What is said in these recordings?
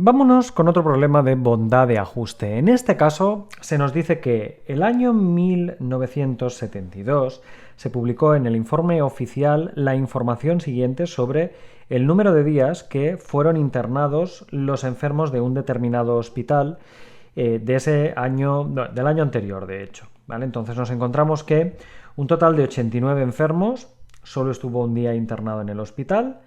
Vámonos con otro problema de bondad de ajuste. En este caso se nos dice que el año 1972 se publicó en el informe oficial la información siguiente sobre el número de días que fueron internados los enfermos de un determinado hospital de ese año, no, del año anterior, de hecho. ¿Vale? Entonces nos encontramos que un total de 89 enfermos solo estuvo un día internado en el hospital.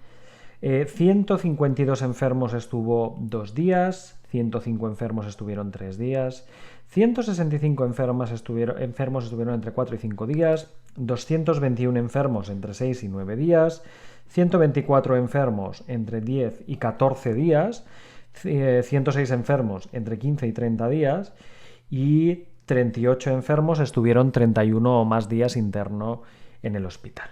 152 enfermos estuvo 2 días, 105 enfermos estuvieron 3 días, 165 enfermos estuvieron entre 4 y 5 días, 221 enfermos entre 6 y 9 días, 124 enfermos entre 10 y 14 días, 106 enfermos entre 15 y 30 días y 38 enfermos estuvieron 31 o más días interno en el hospital.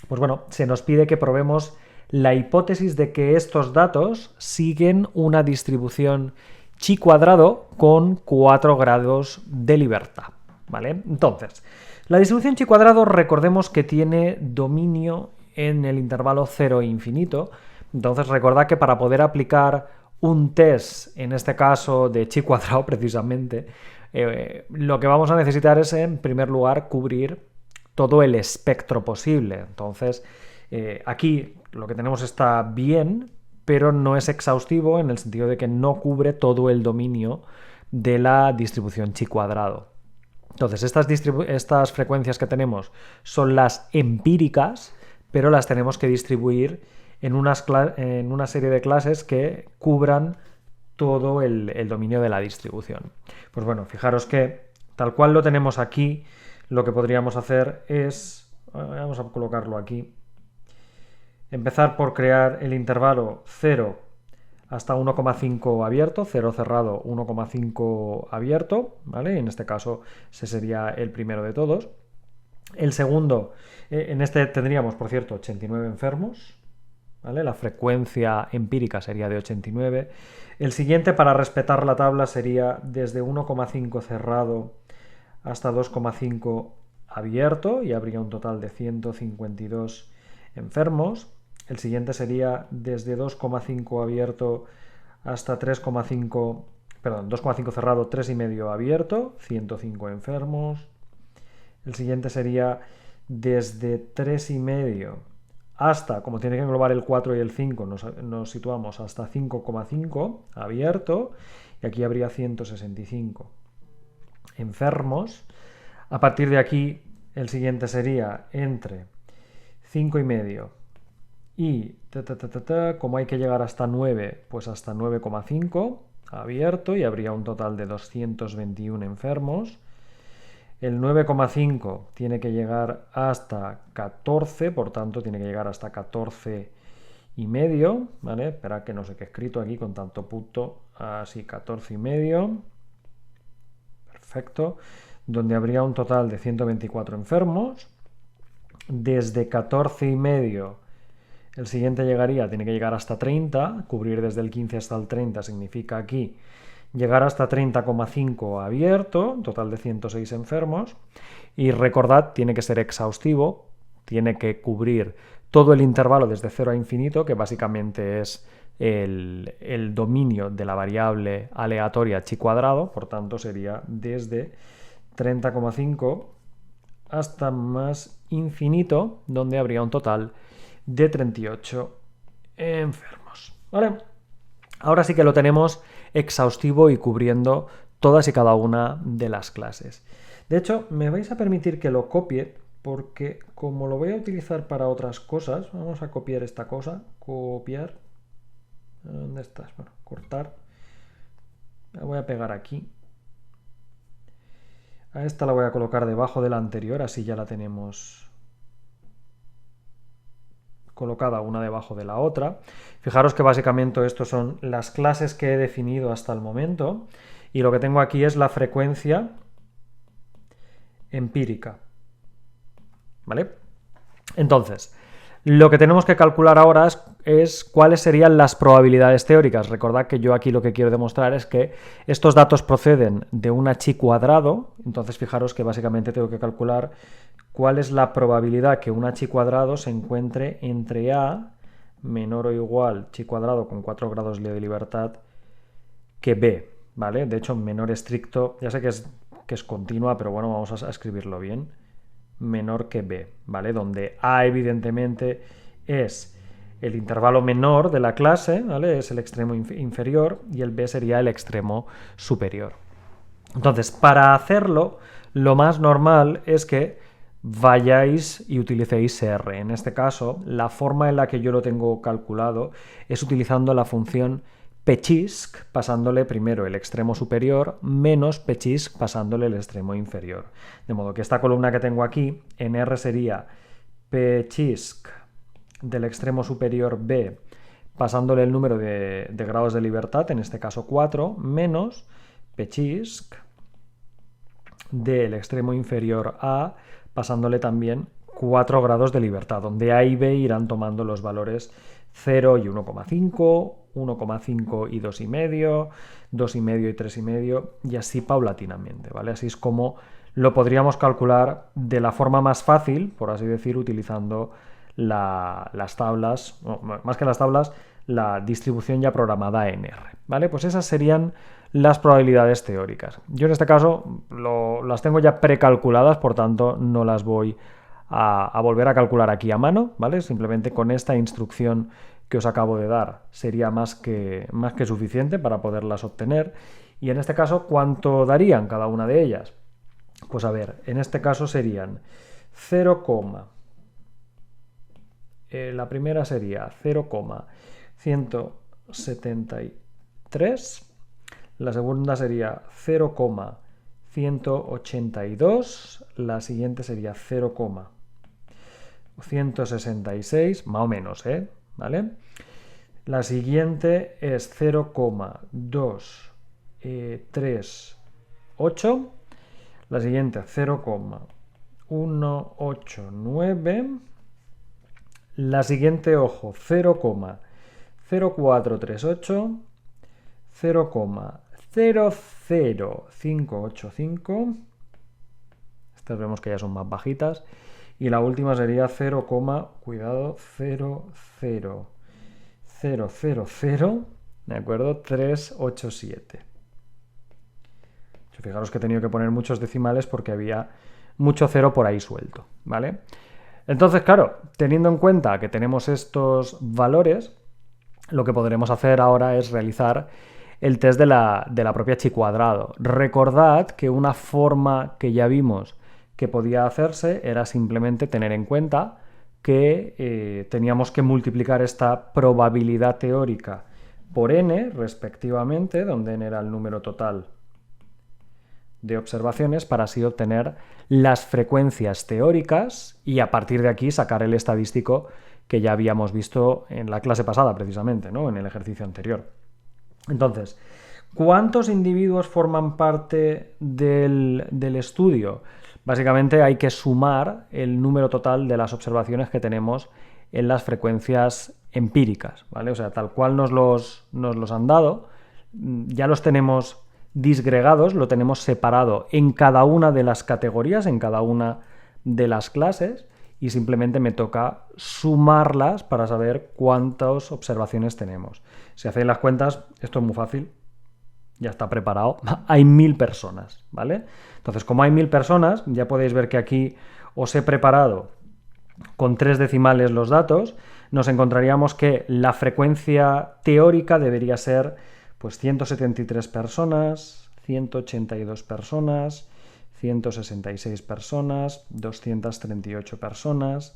Pues bueno, se nos pide que probemos la hipótesis de que estos datos siguen una distribución chi cuadrado con 4 grados de libertad, ¿vale? Entonces, la distribución chi cuadrado recordemos que tiene dominio en el intervalo 0 e infinito. Entonces recordad que para poder aplicar un test, en este caso de chi cuadrado precisamente, lo que vamos a necesitar es en primer lugar cubrir todo el espectro posible. Entonces aquí lo que tenemos está bien, pero no es exhaustivo en el sentido de que no cubre todo el dominio de la distribución chi cuadrado. Entonces estas frecuencias que tenemos son las empíricas, pero las tenemos que distribuir en una serie de clases que cubran todo el dominio de la distribución. Pues bueno, fijaros que tal cual lo tenemos aquí, lo que podríamos hacer es, vamos a colocarlo aquí, empezar por crear el intervalo 0 hasta 1,5 abierto, 0 cerrado, 1,5 abierto, ¿vale? En este caso ese sería el primero de todos. El segundo, en este tendríamos, por cierto, 89 enfermos, ¿vale? La frecuencia empírica sería de 89. El siguiente, para respetar la tabla, sería desde 1,5 cerrado hasta 2,5 abierto y habría un total de 152 enfermos. El siguiente sería desde 2,5 abierto hasta 3,5, perdón, 2,5 cerrado, 3,5 abierto, 105 enfermos. El siguiente sería desde 3,5 hasta, como tiene que englobar el 4 y el 5, nos situamos hasta 5,5 abierto y aquí habría 165 enfermos. A partir de aquí, el siguiente sería entre 5,5 y como hay que llegar hasta 9, pues hasta 9,5 abierto y habría un total de 221 enfermos. El 9,5 tiene que llegar hasta 14, por tanto tiene que llegar hasta 14,5, ¿vale? Espera que no sé qué he escrito aquí con tanto punto, así 14,5, perfecto, donde habría un total de 124 enfermos. Desde 14,5 el siguiente tiene que llegar hasta 30, cubrir desde el 15 hasta el 30 significa aquí llegar hasta 30,5 abierto, un total de 106 enfermos, y recordad, tiene que ser exhaustivo, tiene que cubrir todo el intervalo desde 0 a infinito, que básicamente es el dominio de la variable aleatoria chi cuadrado, por tanto sería desde 30,5 hasta más infinito, donde habría un total de 38 enfermos. ¿Vale? Ahora sí que lo tenemos exhaustivo y cubriendo todas y cada una de las clases. De hecho, me vais a permitir que lo copie porque como lo voy a utilizar para otras cosas, vamos a copiar esta cosa, copiar, ¿dónde estás? Bueno, cortar, la voy a pegar aquí. A esta la voy a colocar debajo de la anterior, así ya la tenemos colocada una debajo de la otra. Fijaros que básicamente estas son las clases que he definido hasta el momento y lo que tengo aquí es la frecuencia empírica, ¿vale? Entonces, lo que tenemos que calcular ahora es cuáles serían las probabilidades teóricas. Recordad que yo aquí lo que quiero demostrar es que estos datos proceden de una chi cuadrado, entonces fijaros que básicamente tengo que calcular cuál es la probabilidad que una chi cuadrado se encuentre entre A menor o igual chi cuadrado con 4 grados de libertad que b, ¿vale? De hecho, menor estricto, ya sé que es continua, pero bueno, vamos a escribirlo bien. Menor que b, ¿vale? Donde a, evidentemente, es el intervalo menor de la clase, ¿vale? Es el extremo inferior y el b sería el extremo superior. Entonces, para hacerlo, lo más normal es que vayáis y utilicéis R. En este caso, la forma en la que yo lo tengo calculado es utilizando la función pechisc, pasándole primero el extremo superior, menos pechisc, pasándole el extremo inferior. De modo que esta columna que tengo aquí, en R sería pechisc del extremo superior B, pasándole el número de grados de libertad, en este caso 4, menos pechisc del extremo inferior A, pasándole también 4 grados de libertad, donde A y B irán tomando los valores 0 y 1,5, 1,5 y 2,5, 2,5 y 3,5, y así paulatinamente, ¿vale? Así es como lo podríamos calcular de la forma más fácil, por así decir, utilizando las tablas, no, más que las tablas, la distribución ya programada en R, ¿vale? Pues esas serían las probabilidades teóricas. Yo en este caso las tengo ya precalculadas, por tanto no las voy a volver a calcular aquí a mano, ¿vale? Simplemente con esta instrucción que os acabo de dar sería más que suficiente para poderlas obtener. Y en este caso, ¿cuánto darían cada una de ellas? Pues a ver, en este caso serían 0, la primera sería 0,173, la segunda sería 0,182, la siguiente sería 0,166, más o menos, ¿vale? La siguiente es 0,238, la siguiente 0,189, la siguiente, ojo, 0,0438, 0,00585, estas vemos que ya son más bajitas, y la última sería 0, cuidado, 0,000, ¿de acuerdo? 387. Fijaros que he tenido que poner muchos decimales porque había mucho cero por ahí suelto, ¿vale? Entonces, claro, teniendo en cuenta que tenemos estos valores, lo que podremos hacer ahora es realizar el test de la propia chi cuadrado. Recordad que una forma que ya vimos que podía hacerse era simplemente tener en cuenta que teníamos que multiplicar esta probabilidad teórica por n, respectivamente, donde n era el número total de observaciones, para así obtener las frecuencias teóricas y a partir de aquí sacar el estadístico que ya habíamos visto en la clase pasada, precisamente, ¿no? En el ejercicio anterior. Entonces, ¿cuántos individuos forman parte del estudio? Básicamente hay que sumar el número total de las observaciones que tenemos en las frecuencias empíricas, ¿vale? O sea, tal cual nos los han dado, ya los tenemos disgregados, lo tenemos separado en cada una de las categorías, en cada una de las clases, y simplemente me toca sumarlas para saber cuántas observaciones tenemos. Si hacéis las cuentas, esto es muy fácil, ya está preparado. Hay 1000 personas, ¿vale? Entonces, como hay 1000 personas, ya podéis ver que aquí os he preparado con 3 decimales los datos. Nos encontraríamos que la frecuencia teórica debería ser pues 173 personas, 182 personas, 166 personas, 238 personas,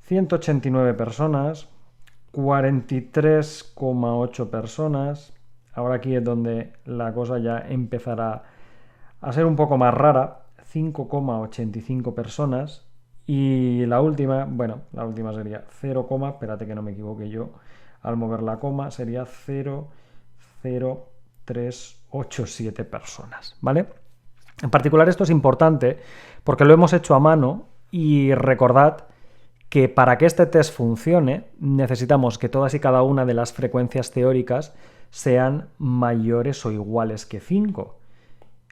189 personas, 43,8 personas. Ahora aquí es donde la cosa ya empezará a ser un poco más rara, 5,85 personas. Y la última, bueno, la última sería 0, espérate que no me equivoque yo al mover la coma, sería 0,0387 personas, ¿vale? En particular esto es importante porque lo hemos hecho a mano y recordad que para que este test funcione necesitamos que todas y cada una de las frecuencias teóricas sean mayores o iguales que 5.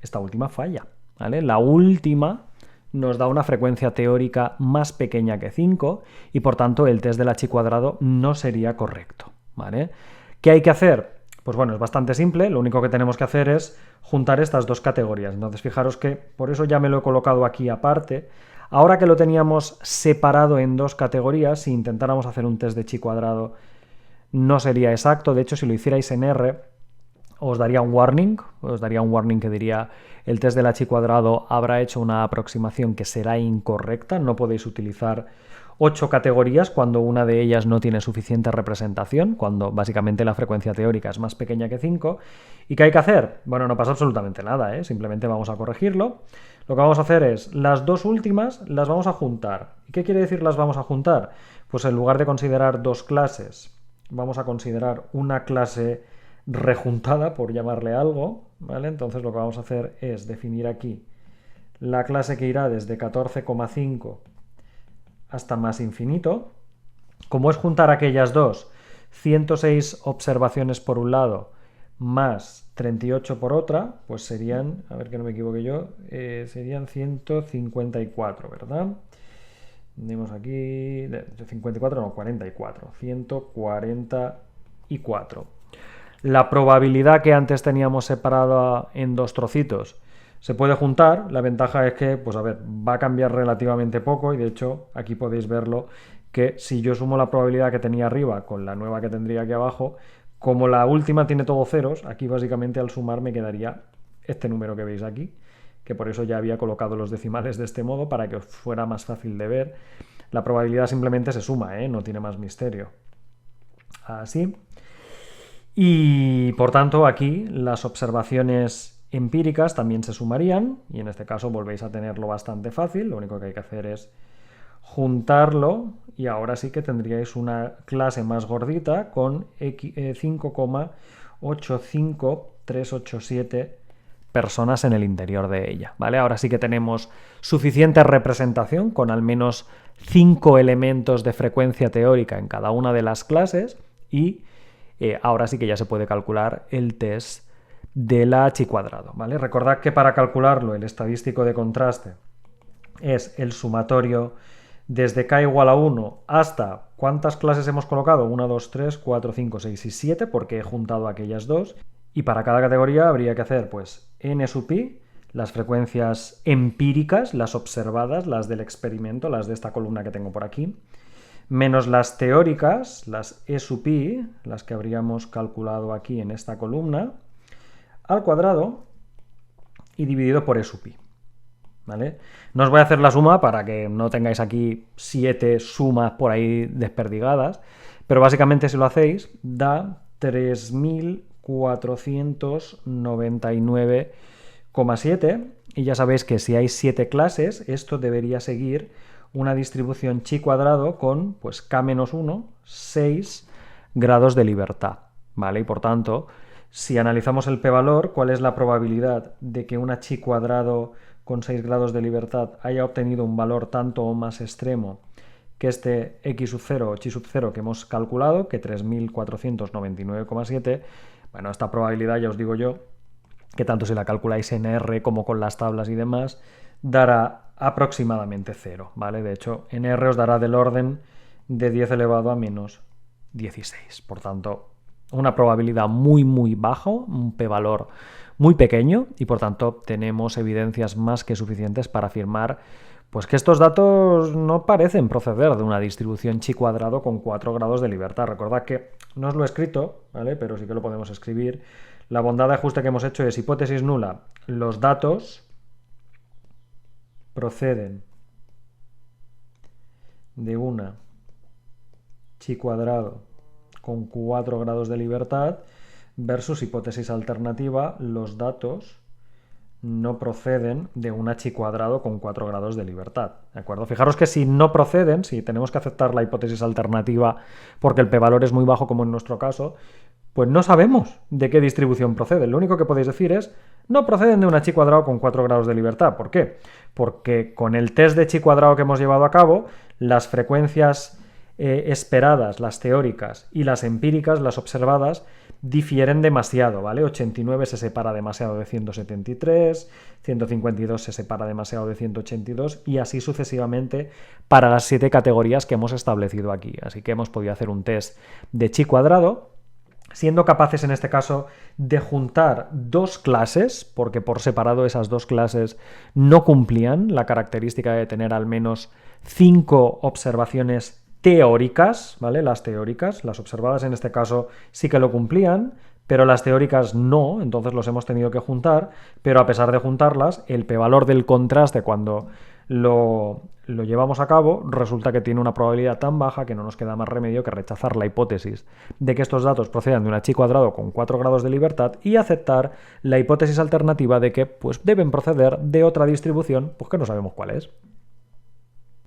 Esta última falla, ¿vale? La última nos da una frecuencia teórica más pequeña que 5 y por tanto el test del h² no sería correcto, ¿vale? ¿Qué hay que hacer? Pues bueno, es bastante simple, lo único que tenemos que hacer es juntar estas dos categorías. Entonces fijaros que por eso ya me lo he colocado aquí aparte. Ahora que lo teníamos separado en dos categorías, si intentáramos hacer un test de chi² no sería exacto. De hecho, si lo hicierais en R, os daría un warning que diría el test del h² habrá hecho una aproximación que será incorrecta, no podéis utilizar 8 categorías cuando una de ellas no tiene suficiente representación, cuando básicamente la frecuencia teórica es más pequeña que 5. ¿Y qué hay que hacer? Bueno, no pasa absolutamente nada, simplemente vamos a corregirlo. Lo que vamos a hacer es, las dos últimas las vamos a juntar. ¿Y qué quiere decir las vamos a juntar? Pues en lugar de considerar dos clases, vamos a considerar una clase rejuntada, por llamarle algo, ¿vale? Entonces lo que vamos a hacer es definir aquí la clase que irá desde 14,5 hasta más infinito. Como es juntar aquellas dos, 106 observaciones por un lado más 38 por otra, pues serían, a ver que no me equivoque yo, serían 154, ¿verdad? Tenemos aquí, 54 no, 44, 144. La probabilidad que antes teníamos separada en dos trocitos se puede juntar. La ventaja es que, pues a ver, va a cambiar relativamente poco y de hecho aquí podéis verlo que si yo sumo la probabilidad que tenía arriba con la nueva que tendría aquí abajo, como la última tiene todos ceros, aquí básicamente al sumar me quedaría este número que veis aquí, que por eso ya había colocado los decimales de este modo para que os fuera más fácil de ver. La probabilidad simplemente se suma, no tiene más misterio. Así. Y por tanto aquí las observaciones empíricas también se sumarían y en este caso volvéis a tenerlo bastante fácil. Lo único que hay que hacer es juntarlo y ahora sí que tendríais una clase más gordita con 5,85387 personas en el interior de ella, ¿vale? Ahora sí que tenemos suficiente representación con al menos 5 elementos de frecuencia teórica en cada una de las clases y ahora sí que ya se puede calcular el test de la h², ¿vale? Recordad que para calcularlo el estadístico de contraste es el sumatorio desde k igual a 1 hasta ¿cuántas clases hemos colocado? 1, 2, 3, 4, 5, 6 y 7 porque he juntado aquellas dos y para cada categoría habría que hacer pues n sub i, las frecuencias empíricas, las observadas, las del experimento, las de esta columna que tengo por aquí, menos las teóricas, las e sub i, las que habríamos calculado aquí en esta columna, al cuadrado y dividido por e sub i, ¿vale? No os voy a hacer la suma para que no tengáis aquí 7 sumas por ahí desperdigadas, pero básicamente si lo hacéis da 3499,7 y ya sabéis que si hay 7 clases esto debería seguir una distribución chi² con pues k-1, 6 grados de libertad, ¿vale? Y por tanto, si analizamos el p-valor, ¿cuál es la probabilidad de que una chi² con 6 grados de libertad haya obtenido un valor tanto o más extremo que este x0 o chi0 que hemos calculado, que 3499,7? Bueno, esta probabilidad ya os digo yo que tanto si la calculáis en R como con las tablas y demás, dará aproximadamente 0, ¿vale? De hecho, en R os dará del orden de 10 elevado a menos 16. Por tanto, una probabilidad muy, muy baja, un p-valor muy pequeño y, por tanto, tenemos evidencias más que suficientes para afirmar pues que estos datos no parecen proceder de una distribución chi² con 4 grados de libertad. Recordad que no os lo he escrito, ¿vale? Pero sí que lo podemos escribir. La bondad de ajuste que hemos hecho es hipótesis nula. Los datos proceden de una chi² con 4 grados de libertad versus hipótesis alternativa, los datos no proceden de una chi² con 4 grados de libertad, ¿de acuerdo? Fijaros que si no proceden, si tenemos que aceptar la hipótesis alternativa porque el p-valor es muy bajo como en nuestro caso, pues no sabemos de qué distribución proceden. Lo único que podéis decir es no proceden de una chi² con 4 grados de libertad. ¿Por qué? Porque con el test de chi² que hemos llevado a cabo, las frecuencias esperadas, las teóricas y las empíricas, las observadas, difieren demasiado, ¿vale? 89 se separa demasiado de 173, 152 se separa demasiado de 182 y así sucesivamente para las 7 categorías que hemos establecido aquí. Así que hemos podido hacer un test de chi cuadrado, siendo capaces en este caso de juntar dos clases, porque por separado esas dos clases no cumplían la característica de tener al menos 5 observaciones teóricas, ¿vale? Las teóricas, las observadas en este caso sí que lo cumplían, pero las teóricas no, entonces los hemos tenido que juntar, pero a pesar de juntarlas, el p-valor del contraste cuando lo llevamos a cabo, resulta que tiene una probabilidad tan baja que no nos queda más remedio que rechazar la hipótesis de que estos datos procedan de una chi cuadrado con 4 grados de libertad y aceptar la hipótesis alternativa de que pues, deben proceder de otra distribución, pues que no sabemos cuál es.